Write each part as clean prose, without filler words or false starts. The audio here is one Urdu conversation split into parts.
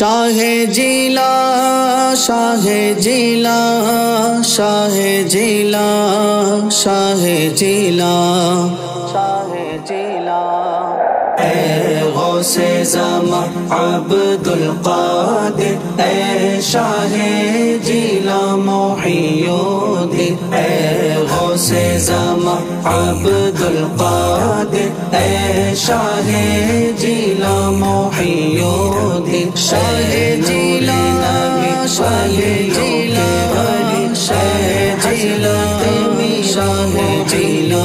شاہ جیلا شاہ جیلا شاہ جیلا شاہ جیلا شاہ جیلا اے غوث زمان عبد القادر اے شاہ جیلا محی الدین اے غوث زمان عبد القادر اے شاہ جیلا محی الدین شاہ جیلا شاہ جیلا شاہ جیلا شاہ جیلا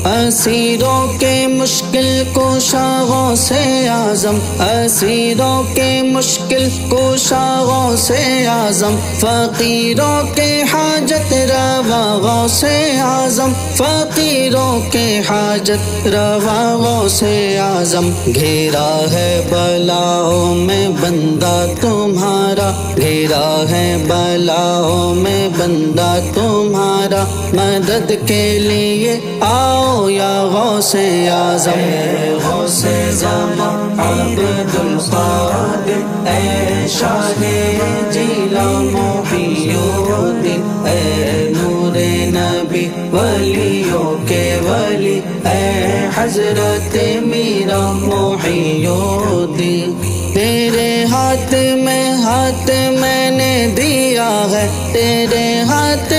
اسیروں کے مشکل کشا غوث اعظم اسیروں کے مشکل کشا غوث اعظم فقیروں کے حاجت روا غوث اعظم فقیروں کے حاجت روا غوث اعظم گھیرا ہے بلاؤں میں بندہ تمہارا گھیرا ہے بلاؤں میں بندہ تمہارا مدد کے لیے آؤ یا غوث اعظم اے غوث زمان عبد القادر اے شاہ جیلا محی الدین اے نور نبی ولیوں کے ولی اے حضرت میرا محی الدین تیرے ہاتھ میں نے دیا ہے تیرے ہاتھ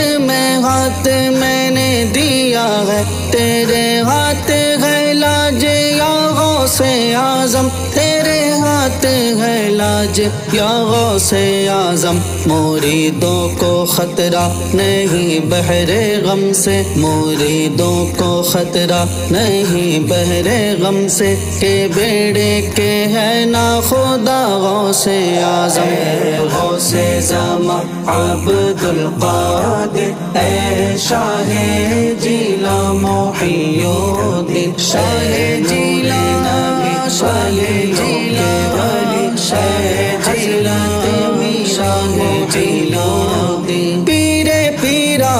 میں نے دیا ہے تیرے ہاتھ ہے لاج یا غوث اعظم تیرے ہاتھ ہے لاج یا غوث اعظم مریدوں کو خطرہ نہیں بحر غم سے مریدوں کو خطرہ نہیں بحر غم سے کہ بیڑے کے ہے نا خدا غوث اعظم اے غوث زمان عبد القادر اے شاہ جیلا محی الدین شاہ جیلا شاہ جیلا شاہ جیلا شاہ جیلا پیرے پیرا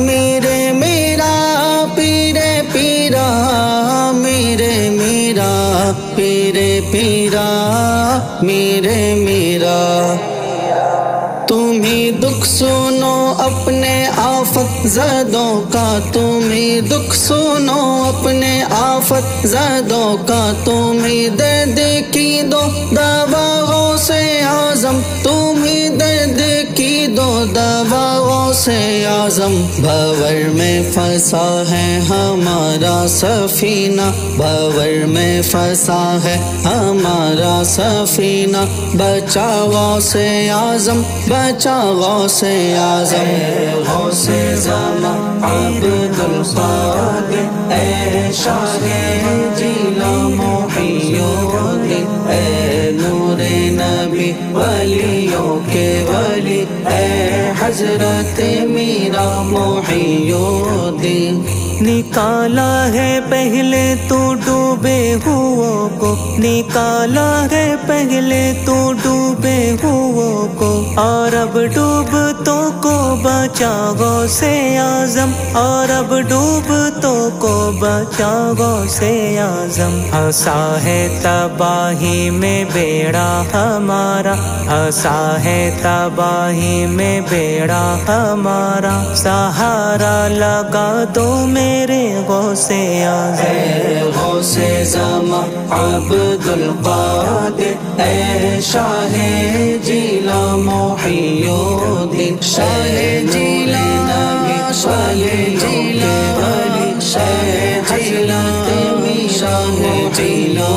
میرے میرا پیرے پیرا میرے میرا پیرے پیرا میرے میرا تم ہی دکھ سنو اپنے آفت زدوں کا تم ہی دکھ سنو اپنے آفت زدوں کا تم ہی درد کی دو دوا غوث اعظم تم ہی درد کی دو دوا غوث اعظم بھور میں پھنسا ہے ہمارا سفینہ بھور میں پھنسا ہے ہمارا سفینہ بچا غوث اعظم بچا غوث اعظم اے غوث زمان عبد القادر اے شاہ جیلا محی الدین اے نور نبی ولیوں کے ولی اے حضرت میرا محی الدین نکالا ہے پہلے تو ڈوبے ہوا کو نکالا ہے پہلے تو ڈوبے ہوا کو اور اب ڈوبتوں کو بچا غوث اعظم اور اب ڈوبتوں کو بچا غوث اعظم ہنسا ہے تباہی میں بیڑا ہمارا ہنسا ہے تباہی میں بیڑا ہمارا سہارا لگا دو میرے غوث اعظم اے غوث زمان عبد القادر اے شاہ جیلا محی الدین شاہ جیلا شاہ جیلا شاہ جیلا شاہ جیلا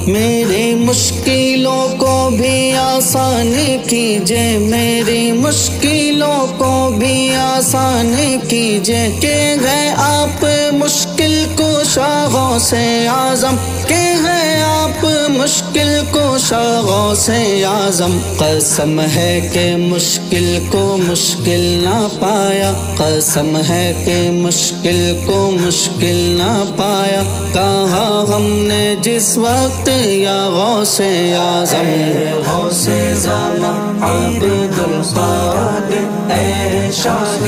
میری مشکلوں کو بھی آسان کیجے میری مشکلوں کو بھی آسان کیجے کہ ہے آپ مشکل کشا غوث اعظم کہ ہے آپ مشکل کشا غوث اعظم قسم ہے کہ مشکل کو مشکل نہ پایا قسم ہے کہ مشکل کو مشکل نہ پایا کہا ہم نے جس وقت یا غوث اعظم غوث زمان عبد القادر اے شاہ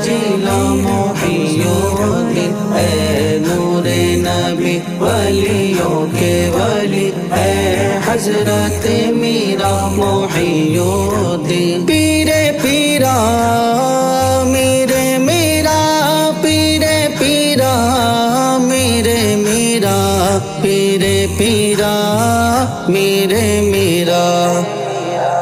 جیلا محی الدین اے نور نبی ولیوں کے ولی اے حضرت میرا محی الدین پیرے پیرا میرے میرا پیرے پیرا میرے میرا پیرے پیرا میرے میرا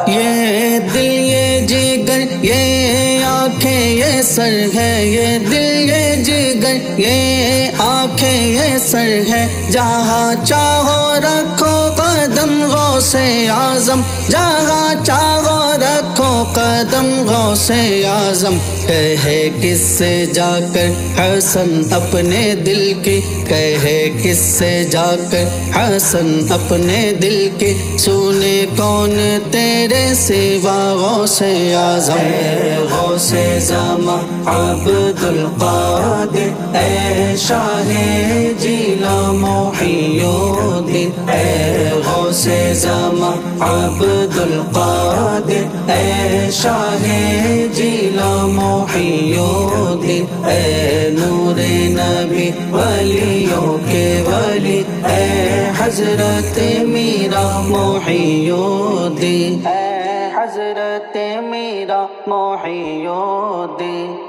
یہ دل یہ جگر یہ آنکھیں یہ سر ہے یہ دل یہ جگر یہ آنکھیں یہ سر ہے جہاں چاہو رکھو قدم غوث اعظم جہاں چاہو رکھو قدم غوث اعظم کہے کس سے جا کر حسن اپنے دل کی کہے کس سے جا کر حسن اپنے دل کی سنے کون تیرے سوا غوث اعظم غوث زمان عبد القادر اے شاہ جیلا محی الدین اے غوث زمان عبد القادر اے شاہ جیلا محی الدین اے نور نبی ولیوں کے ولی اے حضرت میرا محی الدین اے حضرت میرا محی الدین